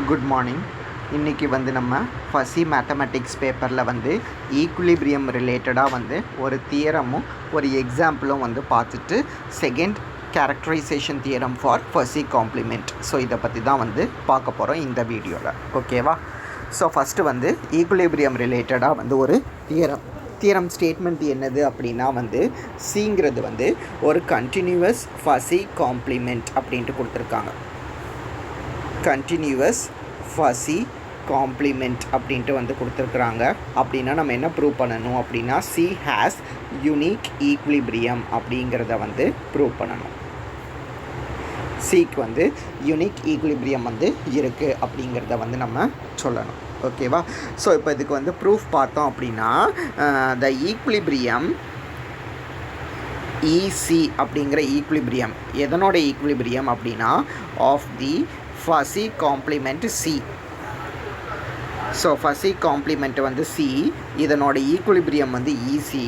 Good morning. இன்றைக்கி நம்ம fuzzy mathematics பேப்பரில் ஈக்குலிபிரியம் ரிலேட்டடாக ஒரு தியரமும் ஒரு எக்ஸாம்பிளும் பார்த்துட்டு second characterization theorem for fuzzy complement. So இதை பற்றி தான் பார்க்க போகிறோம் இந்த வீடியோவில். ஓகேவா? ஸோ ஃபஸ்ட்டு ஈக்குலிபிரியம் ரிலேட்டடாக ஒரு தியரம் ஸ்டேட்மெண்ட் என்னது அப்படின்னா சிங்கிறது ஒரு கண்டினியூவஸ் ஃபஸி காம்ப்ளிமெண்ட் அப்படின்ட்டு கொடுத்துருக்காங்க. கண்டினியூவஸ் ஃபஸி காம்ப்ளிமெண்ட் அப்படின்ட்டு கொடுத்துருக்குறாங்க. அப்படின்னா நம்ம என்ன ப்ரூவ் பண்ணணும் அப்படின்னா சி ஹேஸ் யூனிக் ஈக்குலிபிரியம் அப்படிங்கிறத ப்ரூவ் பண்ணணும். சிக்கு யூனிக் ஈக்குலிபிரியம் இருக்குது அப்படிங்கிறத நம்ம சொல்லணும். ஓகேவா? ஸோ இப்போ இதுக்கு ப்ரூஃப் பார்த்தோம் அப்படின்னா த ஈக்குலிபிரியம் இசி அப்படிங்கிற ஈக்குலிபிரியம் எதனோட ஈக்குலிபிரியம் அப்படின்னா of the fuzzy complement c. So fuzzy complement c, இதனோட equilibrium e c.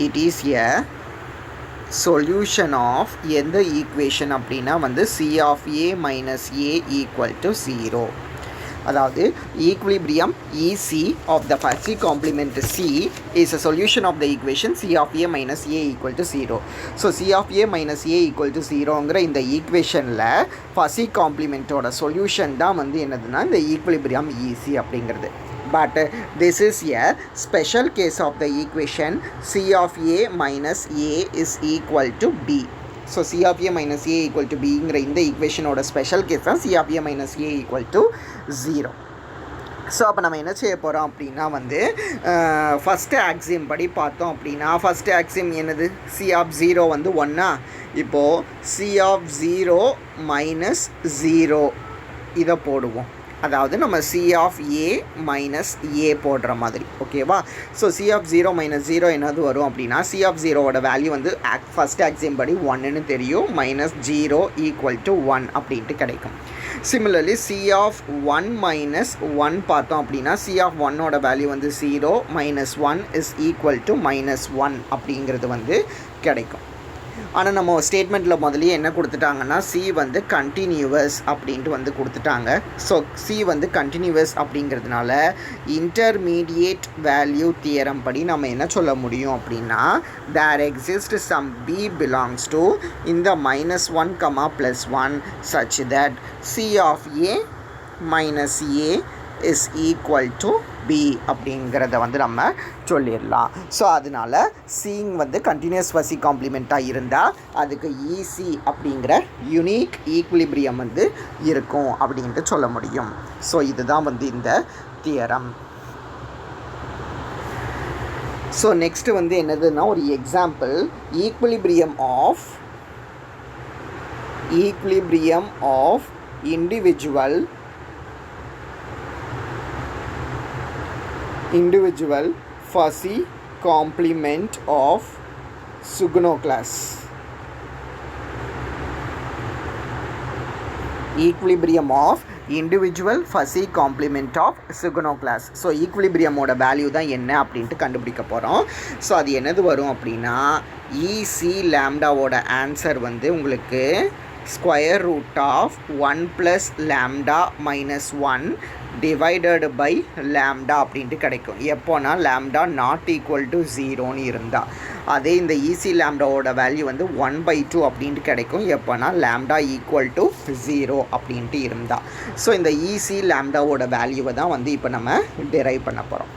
It is a solution of எந்த ஈக்குவேஷன் அப்படின்னா c of a minus a equal to 0. அதாவது equilibrium e c of the fuzzy complement c is a solution of the equation c of a minus a equal to 0. So c of a minus a equal to 0ங்கிற இந்த ஈக்குவேஷனில் fuzzy காம்ப்ளிமெண்ட்டோட solution தான் என்னதுன்னா இந்த equilibrium EC அப்படிங்கிறது. But this is a special case of the equation C of A minus A is equal to B. So C of A minus A equal to Bங்கிற இந்த ஈக்குவேஷனோட special case தான் C of A minus A equal to 0. So அப்போ நம்ம என்ன செய்ய போகிறோம் அப்படின்னா first Axiom படி பார்த்தோம் அப்படின்னா ஃபஸ்ட்டு ஆக்சியம் என்னது? C of 0 1. இப்போது C of 0 minus 0 இதை போடுவோம். அதாவது நம்ம C of A மைனஸ் ஏ போடுற மாதிரி. ஓகேவா? ஸோ C of 0 மைனஸ் 0 என்னது வரும் அப்படின்னா C of 0வோட வேல்யூ ஃபஸ்ட் ஆக்சியம் படி 1ன்னு தெரியும். மைனஸ் 0 ஈக்குவல் டு 1 அப்படின்ட்டு கிடைக்கும். சிமிலர்லி C of 1 மைனஸ் 1 பார்த்தோம் அப்படின்னா C of 1ஓட value 0 minus 1 is equal to minus 1 அப்படிங்கிறது கிடைக்கும். ஆனால் நம்ம ஸ்டேட்மெண்ட்டில் முதலியே என்ன கொடுத்துட்டாங்கன்னா சி கண்டினியூவஸ் அப்படின்ட்டு கொடுத்துட்டாங்க. ஸோ சி கண்டினியூவஸ் அப்படிங்கிறதுனால இன்டர்மீடியேட் வேல்யூ தியரம் படி நம்ம என்ன சொல்ல முடியும் அப்படின்னா there exist some p belongs to இந்த -1, +1 such that C of A minus A is equal to B அப்படிங்கிறத நம்ம சொல்லிடலாம். ஸோ அதனால் சிங் கண்டினியூஸ் ஃபஸி காம்ப்ளிமெண்ட்டாக இருந்தால் அதுக்கு ஈசி அப்படிங்கிற யூனிக் ஈக்குலிபிரியம் இருக்கும் அப்படின்ட்டு சொல்ல முடியும். ஸோ இதுதான் இந்த தியரம். ஸோ நெக்ஸ்ட்டு என்னதுன்னா ஒரு example equilibrium of individual fuzzy complement of Sugno class. Equilibrium of individual fuzzy complement of Sugno class. So ஈக்குலிபிரியமோட வேல்யூ தான் என்ன அப்படின்ட்டு கண்டுபிடிக்க போகிறோம். ஸோ அது என்னது வரும் அப்படின்னா இசி லேம்டாவோட ஆன்சர் உங்களுக்கு square root of 1 + lambda minus 1 divided by lambda அப்படின்ட்டு கிடைக்கும். எப்போனா லேம்டா நாட் ஈக்குவல் டு 0ன்னு இருந்தால். அதே இந்த ஈசி லேம்டாவோட வேல்யூ 1/2 அப்படின்ட்டு கிடைக்கும். எப்போனா லேம்டா ஈக்குவல் டு 0 அப்படின்ட்டு இருந்தால். ஸோ இந்த ஈசி லேம்டாவோட வேல்யூவை தான் இப்போ நம்ம டிரைவ் பண்ண போகிறோம்.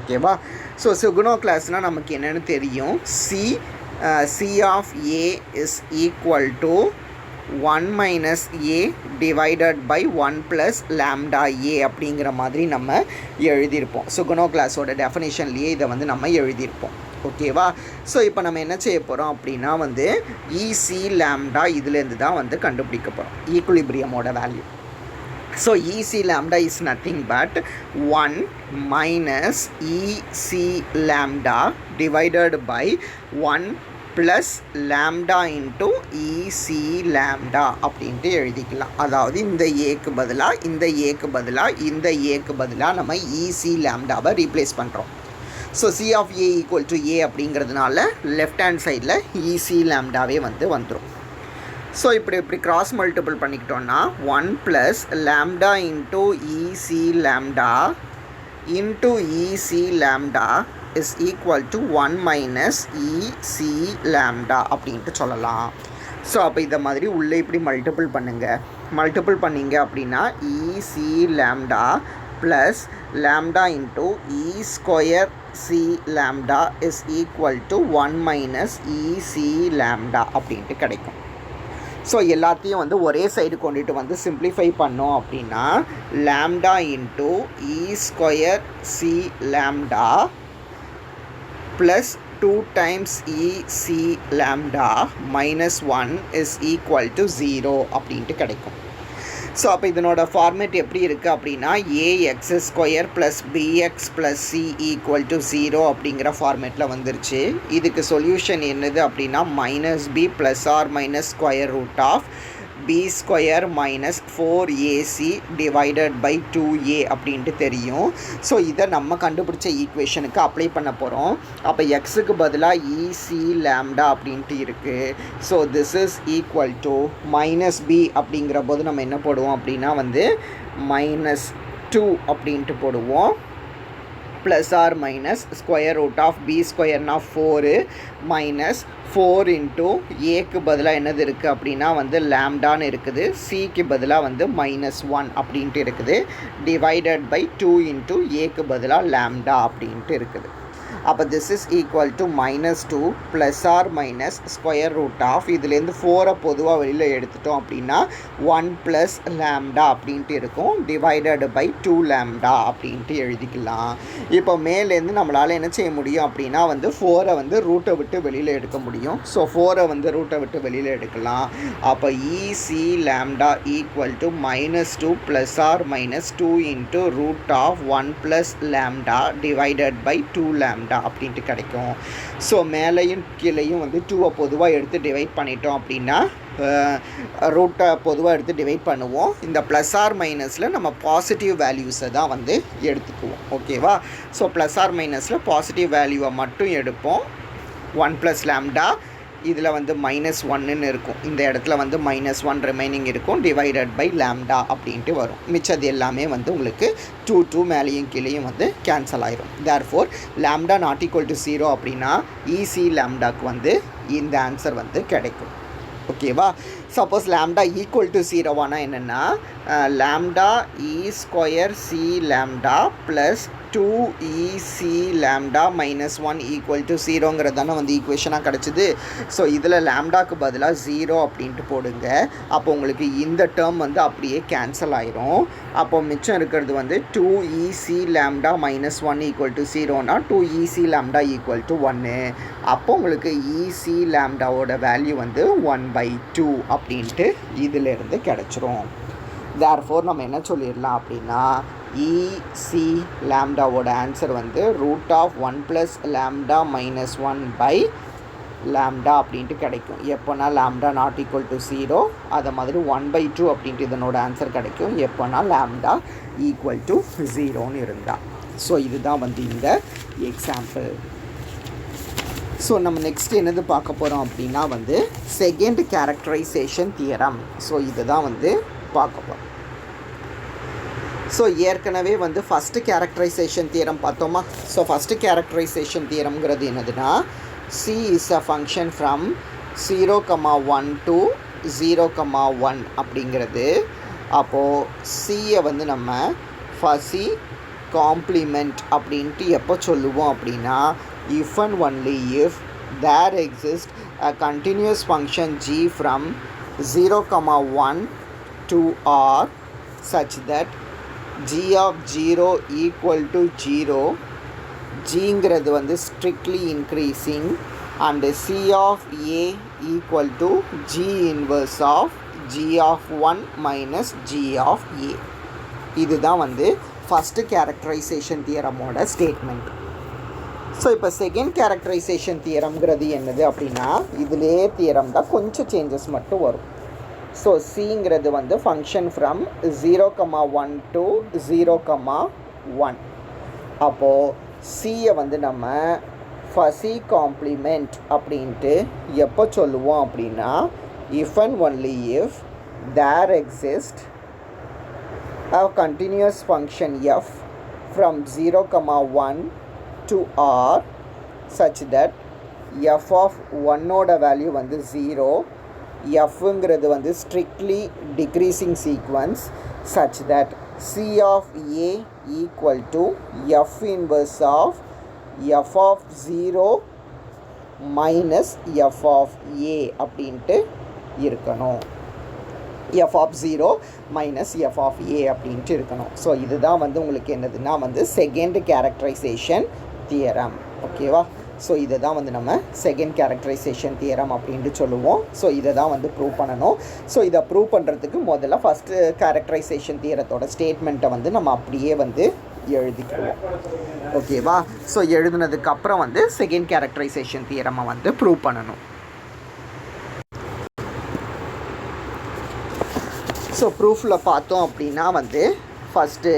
ஓகேவா? ஸோ சுகுனோ கிளாஸ்னால் நமக்கு என்னென்னு தெரியும். C of a is equal to 1 minus a divided by 1 plus lambda a அப்படிங்கிற மாதிரி நம்ம எழுதியிருப்போம். சுகுனோ கிளாஸோட டெஃபினேஷன்லேயே இதை நம்ம எழுதியிருப்போம். ஓகேவா? ஸோ இப்போ நம்ம என்ன செய்ய போகிறோம் அப்படின்னா இசி லேம்டா இதுலேருந்து தான் கண்டுபிடிக்க போகிறோம் ஈக்குலிபிரியமோட வேல்யூ. So e c lambda is nothing but 1 minus e c lambda divided by 1 plus lambda into e c lambda அப்படின்ட்டு எழுதிக்கலாம். அதாவது இந்த ஏக்கு பதிலாக இந்த ஏக்கு பதிலாக நம்ம இசி லேம்டாவை ரீப்ளேஸ் பண்ணுறோம். So c of a equal to a அப்படிங்கிறதுனால லெஃப்ட் ஹேண்ட் சைடில் இசி லேம்டாவே வந்துடும். ஸோ இப்படி கிராஸ் மல்டிபிள் பண்ணிக்கிட்டோன்னா 1 plus lambda into e c lambda into e c lambda is equal to 1 minus e c lambda அப்படின்ட்டு சொல்லலாம். ஸோ அப்போ இதை மாதிரி உள்ளே இப்படி மல்டிபிள் பண்ணிங்க அப்படின்னா EC lambda plus lambda into e square c lambda is equal to 1 minus e c lambda அப்படின்ட்டு கிடைக்கும். ஸோ எல்லாத்தையும் வந்து ஒரே சைடு கொண்டுட்டு வந்து சிம்ப்ளிஃபை பண்ணோம் அப்படின்னா lambda into e square c lambda plus 2 times EC lambda minus 1 is equal to 0 அப்படின்ட்டு கிடைக்கும். ஸோ அப்போ இதனோட ஃபார்மேட் எப்படி இருக்குது அப்படின்னா a x square plus b x plus c equal to 0 அப்படிங்கிற ஃபார்மேட்டில் வந்துருச்சு. இதுக்கு சொல்யூஷன் என்னது அப்படின்னா minus b plus or minus square root of b square minus 4ac divided by 2a அப்படின்ட்டு தெரியும். ஸோ இதை நம்ம கண்டுபிடிச்ச ஈக்குவேஷனுக்கு அப்ளை பண்ண போகிறோம். அப்போ எக்ஸுக்கு பதிலாக இசி லேம்டா அப்படின்ட்டு இருக்குது. So this is equal to minus b அப்படிங்கிற போது நம்ம என்ன போடுவோம் அப்படின்னா வந்து மைனஸ் 2 அப்படின்ட்டு போடுவோம். Plus or minus square root of b ஸ்கொயர்னா 4 மைனஸ் 4 இன்ட்டு ஏக்கு பதிலாக என்னது இருக்குது அப்படின்னா வந்து லேம்டான்னு இருக்குது, சிக்கு பதிலாக வந்து -1 அப்படின்ட்டு இருக்குது, டிவைடட் பை 2 இன்ட்டு ஏக்கு பதிலாக லேம்டா அப்படின்ட்டு இருக்குது. அப்போ this is equal to -2 plus or minus square root of இதுலேருந்து 4 பொதுவாக வெளியில் எடுத்துட்டோம் அப்படின்னா 1 ப்ளஸ் லேம்டா அப்படின்ட்டு இருக்கும், டிவைடட் பை 2 லேம்டா அப்படின்ட்டு எழுதிக்கலாம். இப்போ மேலேருந்து நம்மளால் என்ன செய்ய முடியும் அப்படின்னா வந்து 4 வந்து ரூட்டை விட்டு வெளியில் எடுக்க முடியும். ஸோ 4 வந்து ரூட்டை விட்டு வெளியில் எடுக்கலாம். அப்போ e c lambda equal to -2 plus or minus 2 into root of 1 plus lambda divided by 2 lambda அப்படின்ட்டு கிடைக்கும். ஸோ மேலையும் கீழையும் வந்து 2 பொதுவாக எடுத்து டிவைட் பண்ணிட்டோம் அப்படின்னா ரூட்டை பொதுவாக எடுத்து டிவைட் பண்ணுவோம். இந்த ப்ளஸ் ஆர் மைனஸில் நம்ம பாசிட்டிவ் வேல்யூஸை தான் வந்து எடுத்துக்குவோம். ஓகேவா? ஸோ ப்ளஸ் ஆர் மைனஸில் பாசிட்டிவ் வேல்யூவை மட்டும் எடுப்போம். 1 ப்ளஸ் லேம்டா இதில் வந்து -1ன்னு இருக்கும், இந்த இடத்துல வந்து -1 ரிமைனிங் இருக்கும், டிவைடட் பை லேம்டா அப்படின்ட்டு வரும். மிச்சது எல்லாமே வந்து உங்களுக்கு 2 மேலேயும் கீழேயும் வந்து கேன்சல் ஆயிரும். Therefore lambda not equal to 0 அப்படின்னா இசி லேம்டாக்கு வந்து இந்த ஆன்சர் வந்து கிடைக்கும். ஓகேவா? சப்போஸ் லேம்டா ஈக்குவல் டு 0வானா என்னென்னா lambda e square c lambda plus 2ec lambda -1 equal to 0ங்கிறது தானே வந்து ஈக்குவேஷனாக கிடச்சிது. ஸோ இதில் லேம்டாக்கு பதிலாக 0 அப்படின்ட்டு போடுங்க. அப்போ உங்களுக்கு இந்த டேர்ம் வந்து அப்படியே கேன்சல் ஆயிரும். அப்போ மிச்சம் இருக்கிறது வந்து 2ec லேம்டா -1 ஈக்குவல் டு 0னா 2ec லேம்டா ஈக்குவல் டு 1. அப்போ உங்களுக்கு இசி லேம்டாவோட வேல்யூ வந்து 1/2 அப்படின்ட்டு இதிலேருந்து கிடச்சிரும். தேர்ஃபோர் நம்ம என்ன சொல்லிடலாம் அப்படின்னா இசி லேம்டாவோட ஆன்சர் வந்து root of 1 plus lambda -1 by lambda அப்படின்ட்டு கிடைக்கும். எப்போனா லேம்டா நாட் ஈக்குவல் டு 0, அதை மாதிரி 1/2 அப்படின்ட்டு இதனோட ஆன்சர் கிடைக்கும் எப்போனா லேம்டா ஈக்குவல் டு 0ன்னு இருந்தால். ஸோ இதுதான் வந்து இந்த எக்ஸாம்பிள். ஸோ நம்ம நெக்ஸ்ட் என்னது பார்க்க போகிறோம் அப்படின்னா வந்து செகண்ட் கேரக்டரைசேஷன் தியரம். ஸோ இதுதான் வந்து பார்க்க போகிறோம். ஸோ ஏற்கனவே வந்து ஃபஸ்ட்டு கேரக்டரைசேஷன் தியரம் பார்த்தோமா? ஸோ ஃபஸ்ட்டு கேரக்டரைசேஷன் தியரம்ங்கிறது என்னதுன்னா C is a function from 0,1 to 0,1 அப்படிங்கிறது. அப்போது சியை வந்து நம்ம ஃபஸி காம்ப்ளிமெண்ட் அப்படின்ட்டு எப்போ சொல்லுவோம் அப்படின்னா if and only if there exist a continuous function g from 0,1 to r such that g of 0 equal to 0, gங்கிறது வந்து strictly increasing and c of a equal to g inverse of g of 1 minus g of a. இதுதான் வந்து first characterisation தியரமோட statement. So இப்போ second characterisation தியரம்ங்கிறது என்னது அப்படின்னா இதிலே theorem தான், கொஞ்சம் changes மட்டும் வரும். ஸோ சிங்கிறது வந்து ஃபங்க்ஷன் ஃப்ரம் 0,1 to 0,1. அப்போது சியை வந்து நம்ம ஃபஸி காம்ப்ளிமெண்ட் அப்படின்ட்டு எப்போ சொல்லுவோம் அப்படின்னா if and only if there exists a continuous function f from 0, 1 to r such that f of 1 oda value வந்து 0, fங்கிறது வந்து strictly decreasing sequence such that c of a equal to f inverse of f of 0 minus f of a அப்படின்ட்டு இருக்கணும். f of 0 minus f of a அப்படின்ட்டு இருக்கணும். So இதுதான் வந்து உங்களுக்கு என்னதுன்னா வந்து செகண்ட் கேரக்டரைசேஷன் தியரம். ஓகேவா? ஸோ இதை தான் வந்து நம்ம செகண்ட் கேரக்டரைசேஷன் தியரம் அப்படின்ட்டு சொல்லுவோம். ஸோ இதை தான் வந்து ப்ரூவ் பண்ணணும். ஸோ இதை ப்ரூவ் பண்ணுறதுக்கு முதல்ல ஃபஸ்ட்டு கேரக்டரைசேஷன் தியரத்தோட ஸ்டேட்மெண்ட்டை வந்து நம்ம அப்படியே வந்து எழுதிக்குவோம். ஓகேவா? ஸோ எழுதுனதுக்கப்புறம் வந்து செகண்ட் கேரக்டரைசேஷன் தியரமை வந்து ப்ரூவ் பண்ணணும். ஸோ ப்ரூஃபில் பார்த்தோம் அப்படின்னா வந்து first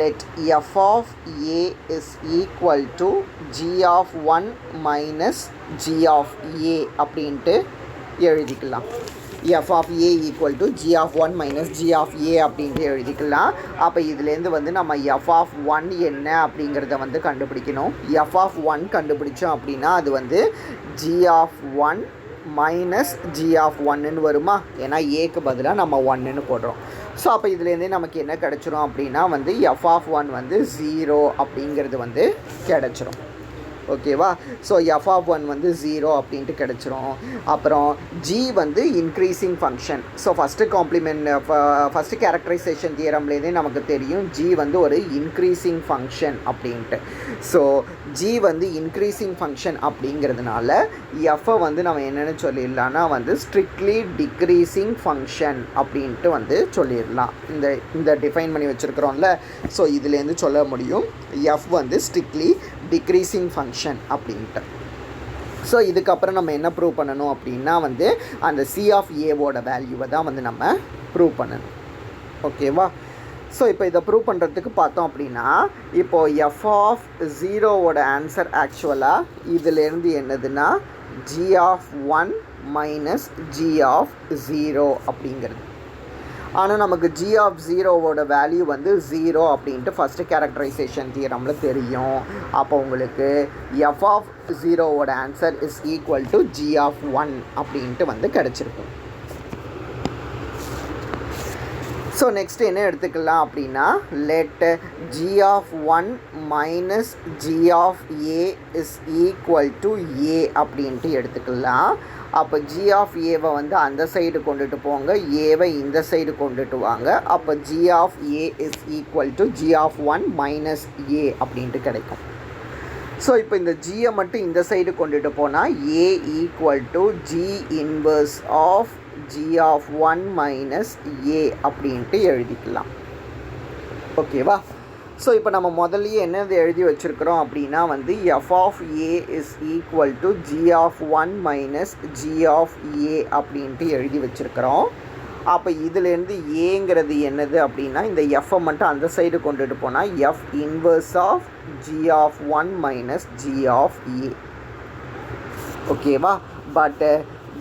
let f of a is equal to g of 1 minus g of a அப்படின்ட்டு எழுதிக்கலாம். F of a equal to g of 1 minus g of a அப்படின்ட்டு எழுதிக்கலாம். அப்போ இதுலேருந்து வந்து நம்ம எஃப் ஆஃப் 1 என்ன அப்படிங்கிறத வந்து கண்டுபிடிக்கணும். எஃப் ஆஃப் 1 கண்டுபிடிச்சோம் அப்படின்னா அது வந்து g of 1 minus g of 1ன்னு வருமா? ஏன்னா ஏக்கு பதிலாக நம்ம 1ன்னு போடுறோம். ஸோ அப்போ இதுலேருந்தே நமக்கு என்ன கிடச்சிரும் அப்படின்னா வந்து எஃப் ஆஃப் 1 வந்து 0 அப்படிங்கிறது வந்து கிடச்சிரும். ஓகேவா? ஸோ எஃப் ஆஃப் 1 வந்து 0 அப்படின்ட்டு கிடச்சிரும். அப்புறம் ஜி வந்து increasing function. So first characterization தியரம்லேருந்தே நமக்கு தெரியும் ஜி வந்து ஒரு இன்க்ரீஸிங் ஃபங்க்ஷன் அப்படின்ட்டு. ஸோ ஜி வந்து இன்க்ரீஸிங் ஃபங்க்ஷன் அப்படிங்கிறதுனால எஃப்ஐ வந்து நம்ம என்னென்னு சொல்லிடலான்னா வந்து ஸ்ட்ரிக்ட்லி டிக்ரீஸிங் ஃபங்க்ஷன் அப்படின்ட்டு வந்து சொல்லிடலாம். இந்த டிஃபைன் பண்ணி வச்சுருக்கிறோம்ல. ஸோ இதுலேருந்து சொல்ல முடியும் எஃப் வந்து ஸ்ட்ரிக்ட்லி டிக்ரீஸிங் ஃபங்க்ஷன் அப்படின்ட்டு. ஸோ இதுக்கப்புறம் நம்ம என்ன ப்ரூவ் பண்ணணும் அப்படின்னா வந்து அந்த சி ஆஃப் ஏவோட வேல்யூவை தான் வந்து நம்ம ப்ரூவ் பண்ணணும். ஓகேவா? ஸோ இப்போ இதை ப்ரூவ் பண்ணுறதுக்கு பார்த்தோம் அப்படின்னா இப்போது எஃப் ஆஃப் 0வோட ஆன்சர் ஆக்சுவலாக இதிலேருந்து என்னதுன்னா g of 1 minus g of 0 அப்படிங்கிறது. ஆனால் நமக்கு ஜி ஆஃப் 0வோட வேல்யூ வந்து 0 அப்படின்ட்டு ஃபஸ்ட்டு கேரக்டரைசேஷன் தியரமில் தெரியும். அப்போ உங்களுக்கு எஃப் ஆஃப் 0வோட answer is equal to g of 1 அப்படின்ட்டு வந்து கிடச்சிருக்கும். ஸோ நெக்ஸ்ட் என்ன எடுத்துக்கலாம் அப்படின்னா let g of 1 minus g of a is equal to a அப்படின்ட்டு எடுத்துக்கலாம். அப்போ ஜி ஆஃப் ஏவை வந்து அந்த சைடு கொண்டுட்டு போங்க, ஏவை இந்த சைடு கொண்டுட்டு வாங்க. அப்போ g of a is equal to g of 1 minus a அப்படின்ட்டு கிடைக்கும். ஸோ இப்போ இந்த ஜியை மட்டும் இந்த சைடு கொண்டுட்டு போனால் a equal to g inverse of g of 1 minus a அப்படின்ட்டு எழுதிக்கலாம். ஓகேவா? ஸோ இப்போ நம்ம முதல்லையே என்னது எழுதி வச்சுருக்கிறோம் அப்படின்னா வந்து f of a is equal to g of 1 minus g of a அப்படின்ட்டு எழுதி வச்சுருக்கிறோம். அப்போ இதுலேருந்து ஏங்கிறது என்னது அப்படின்னா இந்த எஃப்ஐ மட்டும் அந்த சைடு கொண்டுட்டு போனால் f inverse of g of 1 minus g of a. ஓகேவா? But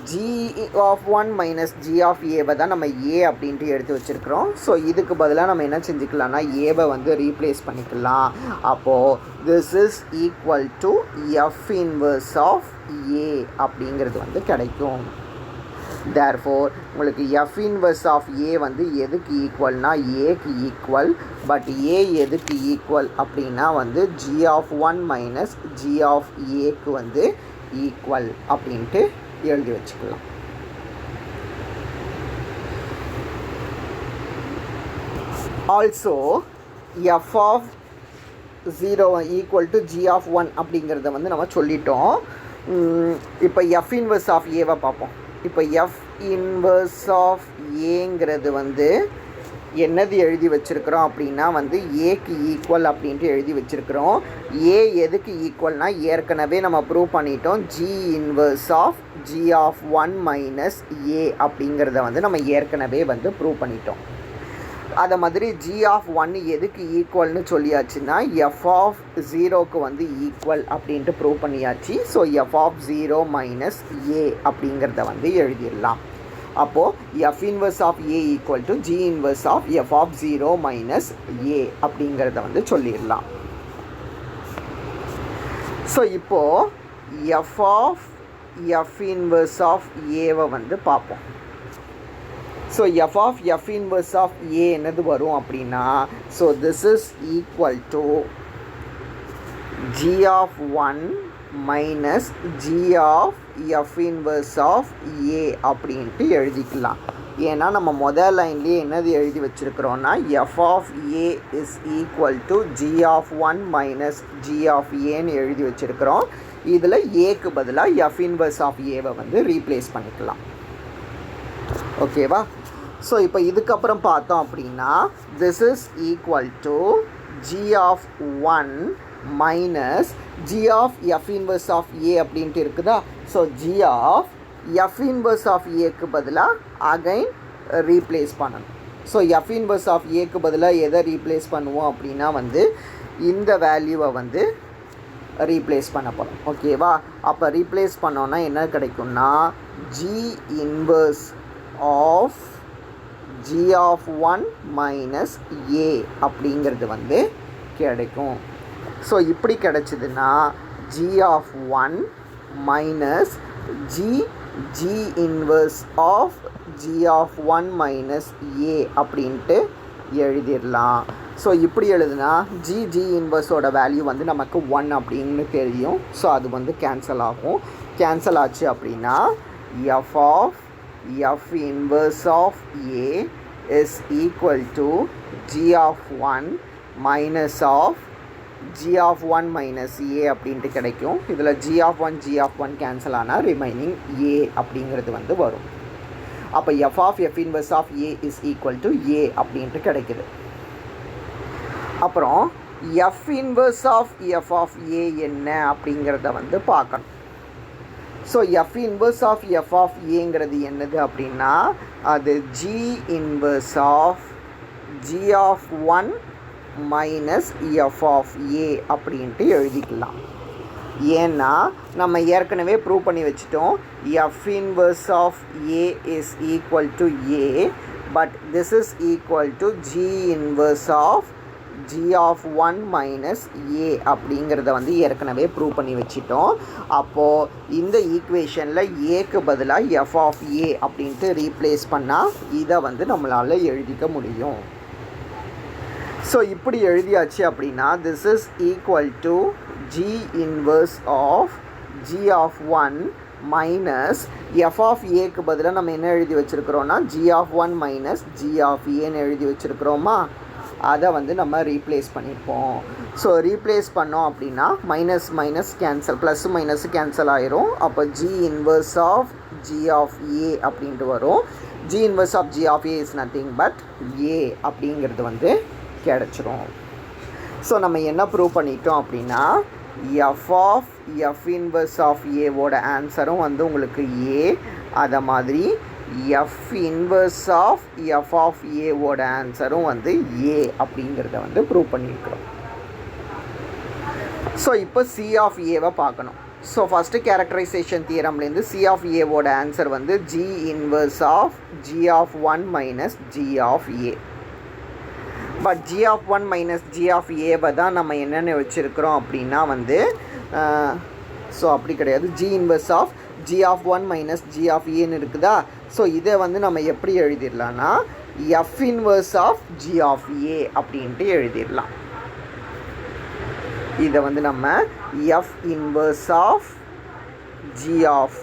g of 1 minus g of ஏவை தான் நம்ம ஏ அப்படின்ட்டு எடுத்து வச்சுருக்கிறோம். ஸோ இதுக்கு பதிலாக நம்ம என்ன செஞ்சுக்கலாம்னா ஏவை வந்து ரீப்ளேஸ் பண்ணிக்கலாம். அப்போது this is equal to f inverse of a அப்படிங்கிறது வந்து கிடைக்கும். தேர்ஃபோர் உங்களுக்கு எஃப் இன்வர்ஸ் ஆஃப் ஏ வந்து எதுக்கு ஈக்குவல்னா ஏக்கு ஈக்குவல். பட் ஏ எதுக்கு ஈக்குவல் அப்படின்னா வந்து g of 1 minus g of ஏக்கு வந்து ஈக்குவல் அப்படின்ட்டு எழுதி வச்சுக்கலாம். Also f of 0 equal to g of 1 அப்படிங்கிறத வந்து நம்ம சொல்லிட்டோம். இப்போ எஃப் இன்வர்ஸ் ஆஃப் ஏவை பார்ப்போம். இப்போ எஃப் இன்வர்ஸ் ஆஃப் ஏங்கிறது வந்து என்னது எழுதி வச்சுருக்கிறோம் அப்படின்னா வந்து ஏக்கு ஈக்குவல் அப்படின்ட்டு எழுதி வச்சுருக்கிறோம். ஏ எதுக்கு ஈக்குவல்னால் ஏற்கனவே நம்ம ப்ரூவ் பண்ணிட்டோம் g inverse of g of 1 minus a அப்படிங்கிறத வந்து நம்ம ஏற்கனவே வந்து ப்ரூவ் பண்ணிட்டோம். அதை மாதிரி ஜி ஆஃப் 1 எதுக்கு ஈக்குவல்னு சொல்லியாச்சுன்னா எஃப் ஆஃப் 0க்கு வந்து ஈக்குவல் அப்படின்ட்டு ப்ரூவ் பண்ணியாச்சு. So f of 0 minus a அப்படிங்கிறத வந்து எழுதிடலாம். அப்போது f inverse of a equal to g inverse of f of 0 minus a அப்படிங்கிறத வந்து சொல்லிடலாம். ஸோ இப்போது எஃப் இன்வர்ஸ் ஆஃப் ஏவை வந்து பார்ப்போம். ஸோ எஃப் இன்வர்ஸ் ஆஃப் ஏ என்னது வரும் அப்படின்னா, so this is equal to g of 1 minus g of f inverse of a அப்படின்ட்டு எழுதிக்கலாம். ஏன்னா நம்ம முதல் லைன்லேயே என்னது எழுதி வச்சுருக்கிறோன்னா f of a is equal to g of 1 minus g of aன்னு எழுதி வச்சுருக்கிறோம். இதில் ஏக்கு பதிலாக f inverse of aவை வந்து ரீப்ளேஸ் பண்ணிக்கலாம். ஓகேவா? ஸோ இப்போ இதுக்கப்புறம் பார்த்தோம் அப்படின்னா this is equal to g of 1 minus g of f inverse of a அப்படின்ட்டு இருக்குதா. So g of f inverse of aக்கு பதிலாக அகைன் ரீப்ளேஸ் பண்ணணும். ஸோ f inverse of aக்கு பதிலாக எதை ரீப்ளேஸ் பண்ணுவோம் அப்படின்னா வந்து இந்த வேல்யூவை வந்து ரீப்ளேஸ் பண்ண போகிறோம். ஓகேவா? அப்போ ரீப்ளேஸ் பண்ணோன்னா என்ன கிடைக்கும்னா g inverse of g of 1 minus a அப்படிங்கிறது வந்து கிடைக்கும். ஸோ இப்படி கிடச்சிதுன்னா g of 1 minus g inverse of g of 1 minus a அப்படின்ட்டு எழுதிடலாம். ஸோ இப்படி எழுதுனா g இன்வர்ஸோட வேல்யூ வந்து நமக்கு 1 அப்படின்னு தெரியும். ஸோ அது வந்து கேன்சல் ஆகும். கேன்சல் ஆச்சு அப்படின்னா f inverse of a is equal to g of 1 minus of g of 1 minus a அப்படின்ட்டு கிடைக்கும். இதில் g of 1 கேன்சல் ஆனால் ரிமைனிங் a அப்படிங்கிறது வந்து வரும். அப்போ f inverse of a is equal to a அப்படின்ட்டு கிடைக்குது. அப்புறம் f இன்வர்ஸ் ஆஃப் a என்ன அப்படிங்கிறத வந்து பார்க்கணும். ஸோ f இன்வர்ஸ் ஆஃப் aங்கிறது என்னது அப்படின்னா அது g inverse of g of 1 minus f of a அப்படின்ட்டு எழுதிக்கலாம். ஏன்னா நம்ம ஏற்கனவே ப்ரூவ் பண்ணி வச்சுட்டோம் f inverse of a is equal to a, but this is equal to g inverse of g of 1 minus a அப்படிங்கிறத வந்து ஏற்கனவே ப்ரூவ் பண்ணி வச்சிட்டோம். அப்போது இந்த ஈக்குவேஷனில் ஏக்கு பதிலாக f of a அப்படின்ட்டு ரீப்ளேஸ் பண்ணால் இதை வந்து நம்மளால் எழுதிக்க முடியும். ஸோ இப்படி எழுதியாச்சு அப்படின்னா this is equal to g inverse of g of 1 minus f of aக்கு பதிலாக நம்ம என்ன எழுதி வச்சுருக்கிறோன்னா g of 1 minus g of aன்னு எழுதி வச்சுருக்கிறோமா, அதை வந்து நம்ம ரீப்ளேஸ் பண்ணியிருப்போம். ஸோ ரீப்ளேஸ் பண்ணோம் அப்படின்னா minus minus cancel, plus minus cancel ஆயிரும். அப்போ g inverse of g of a அப்படின்ட்டு வரும். g inverse of g of a is nothing but a அப்படிங்கிறது வந்து கிடச்சிரும். ஸோ நம்ம என்ன ப்ரூவ் பண்ணிட்டோம் அப்படின்னா f இன்வர்ஸ் ஆஃப் ஏவோட ஆன்சரும் வந்து உங்களுக்கு a, அதை மாதிரி f inverse of f of ஏவோட ஆன்சரும் வந்து a அப்படிங்கிறத வந்து ப்ரூவ் பண்ணியிருக்கிறோம். ஸோ இப்போ c ஆஃப் ஏவை பார்க்கணும். ஸோ ஃபஸ்ட்டு கேரக்டரைசேஷன் தியரம்லேருந்து c ஆஃப் ஏவோட ஆன்சர் வந்து g inverse of g of 1 minus g of a. But g of 1 minus g of a தான் நம்ம என்னென்ன வச்சுருக்கிறோம் அப்படின்னா வந்து ஸோ அப்படி கிடையாது, g inverse of g of 1 minus g of aன்னு இருக்குதா. ஸோ இதை வந்து நம்ம எப்படி எழுதிடலான்னா f inverse of g of a அப்படின்ட்டு எழுதிடலாம். இதை வந்து நம்ம f inverse of g of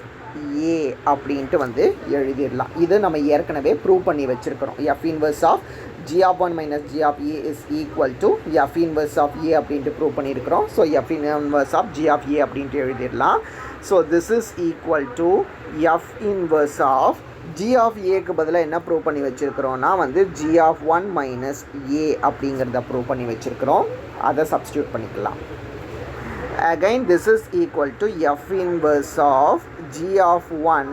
a அப்படின்ட்டு வந்து எழுதிடலாம். இது நம்ம ஏற்கனவே ப்ரூவ் பண்ணி வச்சுருக்கிறோம். f inverse of g of 1 minus g of a is equal to f inverse of a அப்படின்ட்டு ப்ரூவ் பண்ணியிருக்கிறோம். So f inverse of g of a அப்படின்ட்டு எழுதிடலாம். So this is equal to f inverse of g of aக்கு பதிலாக என்ன prove பண்ணி வச்சுருக்கிறோன்னா வந்து g of 1 minus a அப்படிங்கிறத ப்ரூவ் பண்ணி வச்சுருக்கிறோம். அதை சப்ஸ்டியூட் பண்ணிக்கலாம். Again this is equal to f inverse of g of 1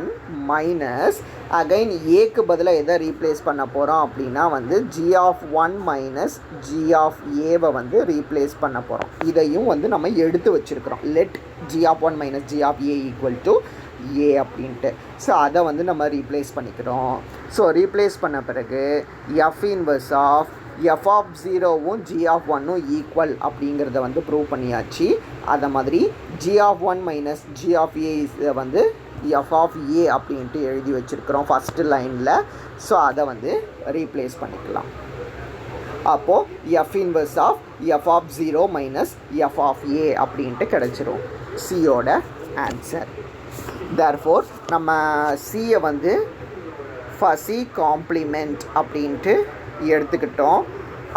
minus again aக்கு பதிலாக எதை ரீப்ளேஸ் பண்ண போகிறோம் அப்படின்னா வந்து g of 1 minus g of aவை வந்து ரீப்ளேஸ் பண்ண போகிறோம். இதையும் வந்து நம்ம எடுத்து வச்சுருக்கிறோம். let g of 1 minus g of a equal to ஏ அப்படின்ட்டு. ஸோ அதை வந்து நம்ம ரீப்ளேஸ் பண்ணிக்கிறோம். ஸோ ரீப்ளேஸ் பண்ண பிறகு f inverse of f of ஜீரோவும் ஜி ஆஃப் ஒன்னும் ஈக்குவல் அப்படிங்கிறத வந்து ப்ரூவ் பண்ணியாச்சு. அதை மாதிரி g of one minus g of a வந்து எஃப் ஆஃப் ஏ அப்படின்ட்டு எழுதி வச்சுருக்கிறோம் ஃபஸ்ட்டு லைனில். ஸோ அதை வந்து ரீப்ளேஸ் பண்ணிக்கலாம். அப்போது f inverse of f of zero minus f of a அப்படின்ட்டு கிடச்சிரும் சியோட ஆன்சர். தேர்ஃபோர் நம்ம சியை வந்து ஃபஸி காம்ப்ளிமெண்ட் அப்படின்ட்டு எடுத்துக்கிட்டோம்.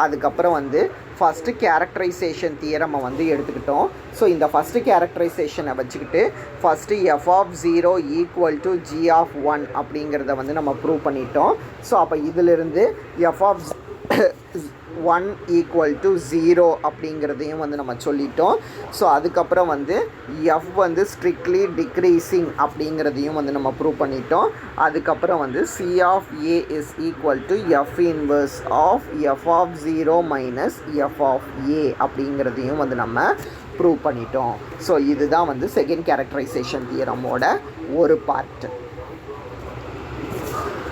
அதுக்கப்புறம் வந்து ஃபஸ்ட்டு கேரக்டரைசேஷன் தியரமை வந்து எடுத்துக்கிட்டோம். ஸோ இந்த ஃபஸ்ட்டு கேரக்டரைசேஷனை வச்சுக்கிட்டு first f of zero equal to g of one அப்படிங்கிறத வந்து நம்ம ப்ரூவ் பண்ணிட்டோம். ஸோ அப்போ இதிலிருந்து எஃப் ஆஃப் 1 ஈக்குவல் டு 0 அப்படிங்கிறதையும் வந்து நம்ம சொல்லிட்டோம். ஸோ அதுக்கப்புறம் வந்து எஃப் வந்து ஸ்ட்ரிக்ட்லி டிக்ரீஸிங் அப்படிங்கிறதையும் வந்து நம்ம ப்ரூவ் பண்ணிட்டோம். அதுக்கப்புறம் வந்து c of a is equal to f inverse of f of 0 minus f of a அப்படிங்கிறதையும் வந்து நம்ம ப்ரூவ் பண்ணிட்டோம். ஸோ இதுதான் வந்து செகண்ட் கேரக்டரைசேஷன் தியரமோட ஒரு பார்ட்டு.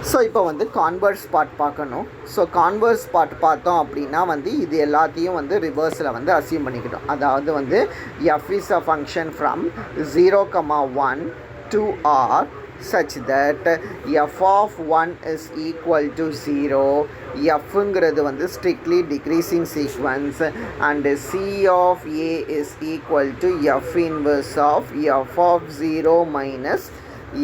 ஸோ இப்போ வந்து கான்வர்ஸ் பார்ட் பார்க்கணும். ஸோ கான்வர்ஸ் பார்ட் பார்த்தோம் அப்படின்னா வந்து இது எல்லாத்தையும் வந்து ரிவர்ஸில் வந்து அசியூம் பண்ணிக்கிட்டோம். அதாவது வந்து F is a function from 0,1 to r such that f of 1 is equal to 0. fங்கிறது வந்து strictly decreasing sequence and c of a is equal to f inverse of f of 0 minus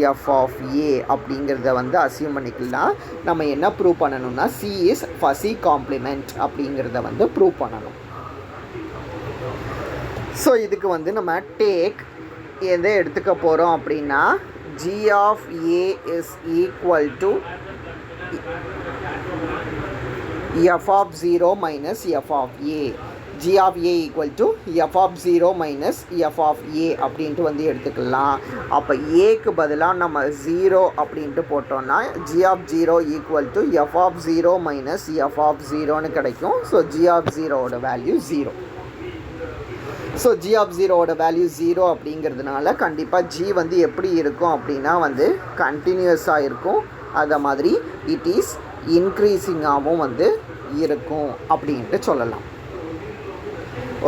f of a அப்படிங்கிறத வந்து assume பண்ணிக்கலாம். நம்ம என்ன prove பண்ணணும்னா C is fuzzy complement அப்படிங்கிறத வந்து prove பண்ணணும். ஸோ இதுக்கு வந்து நம்ம டேக் எதை எடுத்துக்க போகிறோம் அப்படின்னா g of a is equal to f of 0 minus f of a. g of a equal to f of 0 minus f of a அப்படின்ட்டு வந்து எடுத்துக்கலாம். அப்போ ஏக்கு பதிலாக நம்ம 0 அப்படின்ட்டு போட்டோம்னா g of 0 equal to f of 0 minus f of 0ன்னு கிடைக்கும். ஸோ g of 0ஓட வேல்யூ 0. ஸோ g of 0ஓட வேல்யூ 0 அப்படிங்கிறதுனால கண்டிப்பாக g வந்து எப்படி இருக்கும் அப்படின்னா வந்து கண்டினியூஸாக இருக்கும். அதை மாதிரி இட் இஸ் இன்க்ரீஸிங்காகவும் வந்து இருக்கும் அப்படின்ட்டு சொல்லலாம்.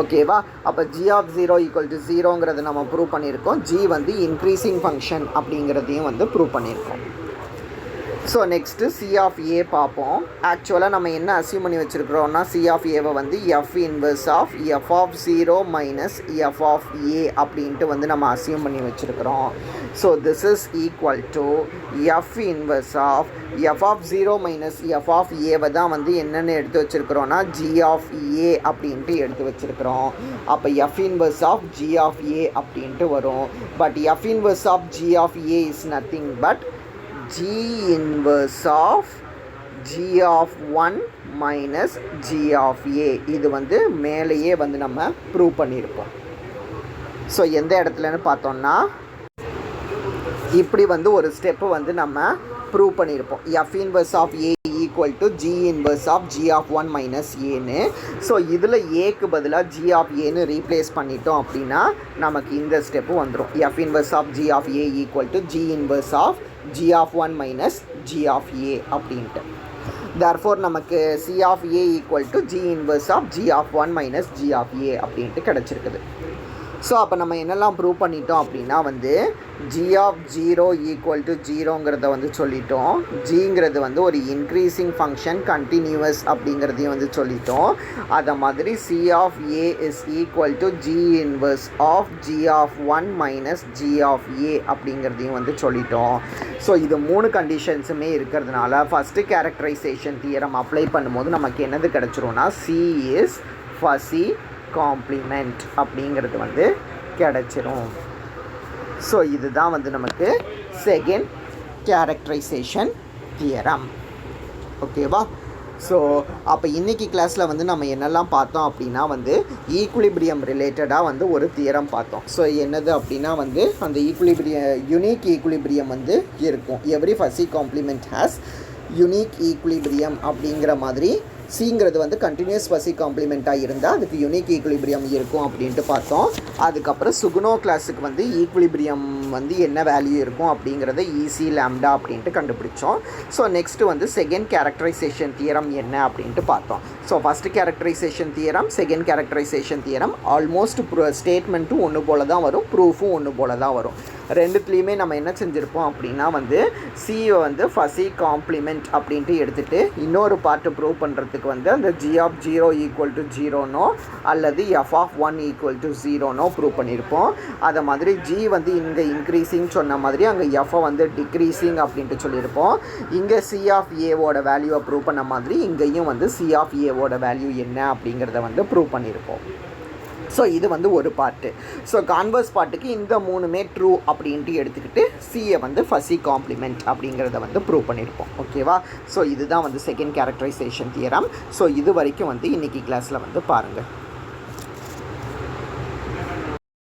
ஓகேவா? அப்போ ஜி ஆஃப் 0 ஈக்குவல் டு 0ங்கிறத நம்ம ப்ரூவ் பண்ணியிருக்கோம். ஜி வந்து இன்க்ரீஸிங் ஃபங்க்ஷன் அப்படிங்கிறதையும் வந்து ப்ரூவ் பண்ணியிருக்கோம். ஸோ நெக்ஸ்ட்டு சி ஆஃப் ஏ பார்ப்போம். ஆக்சுவலாக நம்ம என்ன அசியூம் பண்ணி வச்சுருக்கிறோம்னா சி ஆஃப் ஏவை வந்து f inverse of f of 0 minus f of a அப்படின்ட்டு வந்து நம்ம அசியூம் பண்ணி வச்சுருக்கிறோம். So this is equal to f inverse of f of 0 minus f of ஏவை தான் வந்து என்னென்னு எடுத்து வச்சுருக்கிறோன்னா ஜி ஆஃப் ஏ அப்படின்ட்டு எடுத்து வச்சுருக்கிறோம். அப்போ f inverse of g of a அப்படின்ட்டு வரும். But f inverse of g of a is nothing but g inverse of g of 1 minus g of a. இது வந்து மேலேயே வந்து நம்ம ப்ரூவ் பண்ணியிருப்போம். ஸோ எந்த இடத்துலன்னு பார்த்தோம்னா இப்படி வந்து ஒரு ஸ்டெப்பு வந்து நம்ம ப்ரூவ் பண்ணியிருப்போம். f inverse of a equal to g inverse of g of 1 minus ஏன்னு. ஸோ இதில் ஏக்கு பதிலாக g of ஏன்னு ரீப்ளேஸ் பண்ணிட்டோம் அப்படின்னா நமக்கு இந்த ஸ்டெப்பு வந்துடும். f inverse of g of a equal to g inverse of g of 1 minus g of a அப்படின்ட்டு. therefore நமக்கு c of a equal to g inverse of g of 1 minus g of a அப்படின்ட்டு கிடச்சிருக்குது. So அப்போ நம்ம என்னெல்லாம் prove பண்ணிட்டோம் அப்படின்னா வந்து g of 0 ஈக்குவல் டு 0ங்கிறத வந்து சொல்லிட்டோம். ஜிங்கிறது வந்து ஒரு இன்க்ரீஸிங் ஃபங்க்ஷன் கண்டினியூவஸ் அப்படிங்கிறதையும் வந்து சொல்லிட்டோம். அதை மாதிரி c of a is equal to g inverse of g of 1 minus g of a அப்படிங்கிறதையும் வந்து சொல்லிட்டோம். ஸோ இது 3 கண்டிஷன்ஸுமே இருக்கிறதுனால ஃபஸ்ட்டு கேரக்டரைசேஷன் தியரம் அப்ளை பண்ணும்போது நமக்கு என்னது கிடச்சிரும்னா c இஸ் ஃபஸி காம்ப்ளிமெண்ட் அப்படிங்கிறது வந்து கிடச்சிரும். ஸோ இதுதான் வந்து நமக்கு செகண்ட் கேரக்டரைசேஷன் தியரம். ஓகேவா? ஸோ அப்போ இன்றைக்கி கிளாஸில் வந்து நம்ம என்னெல்லாம் பார்த்தோம் அப்படின்னா வந்து ஈக்குலிபிரியம் ரிலேட்டடாக வந்து ஒரு தியரம் பார்த்தோம். ஸோ என்னது அப்படின்னா வந்து அந்த யூனிக் ஈக்குலிபிரியம் வந்து இருக்கும். Every fuzzy complement has unique equilibrium அப்படிங்கிற மாதிரி சிங்கிறது வந்து கண்டினியூஸ் ஃபஸி காம்ப்ளிமெண்ட்டாக இருந்தால் அதுக்கு யூனிக் ஈக்குலிபிரியம் இருக்கும் அப்படின்ட்டு பார்த்தோம். அதுக்கப்புறம் சுகுனோ கிளாஸுக்கு வந்து ஈக்குலிபிரியம் வந்து என்ன வேல்யூ இருக்கும் அப்படிங்கிறத ஈஸி லாம்டா அப்படின்ட்டு கண்டுபிடிச்சோம். ஸோ நெக்ஸ்ட்டு வந்து செகண்ட் கேரக்டரைசேஷன் தியரம் என்ன அப்படின்ட்டு பார்த்தோம். So first characterization theorem, second characterization theorem almost ஸ்டேட்மெண்ட்டும் ஒன்று போல தான் வரும், ப்ரூஃபும் ஒன்று போல தான் வரும். ரெண்டுத்துலேயுமே நம்ம என்ன செஞ்சுருப்போம் அப்படின்னா வந்து சியை வந்து ஃபஸி காம்ப்ளிமெண்ட் அப்படின்ட்டு எடுத்துகிட்டு இன்னொரு பார்ட்டு ப்ரூவ் பண்ணுறதுக்கு வந்து அந்த g ஆஃப் 0 ஈக்குவல் டு 0நோ அல்லது f ஆஃப் 1 ஈக்குவல் டு 0நோ ப்ரூவ் பண்ணியிருப்போம். அதை மாதிரி g வந்து இங்கே இன்க்ரீஸிங் சொன்ன மாதிரி அங்கே f வந்து டிக்ரீஸிங் அப்படின்ட்டு சொல்லியிருப்போம். இங்கே c ஆஃப் ஏவோட வேல்யூவை ப்ரூவ் பண்ண மாதிரி இங்கேயும் வந்து c ஆஃப் ஏவோட வேல்யூ என்ன அப்படிங்கிறத வந்து ப்ரூவ் பண்ணியிருப்போம். ஸோ இது வந்து ஒரு பார்ட்டு. ஸோ கான்வர்ஸ் பார்ட்டுக்கு இந்த மூணுமே ட்ரூ அப்படின்ட்டு எடுத்துக்கிட்டு சியை வந்து ஃபஸி காம்ப்ளிமெண்ட் அப்படிங்கிறத வந்து ப்ரூவ் பண்ணியிருப்போம். ஓகேவா? ஸோ இதுதான் வந்து செகண்ட் கேரக்டரைசேஷன் தியரம். ஸோ இது வரைக்கும் வந்து இன்றைக்கி கிளாஸில் வந்து பாருங்கள்.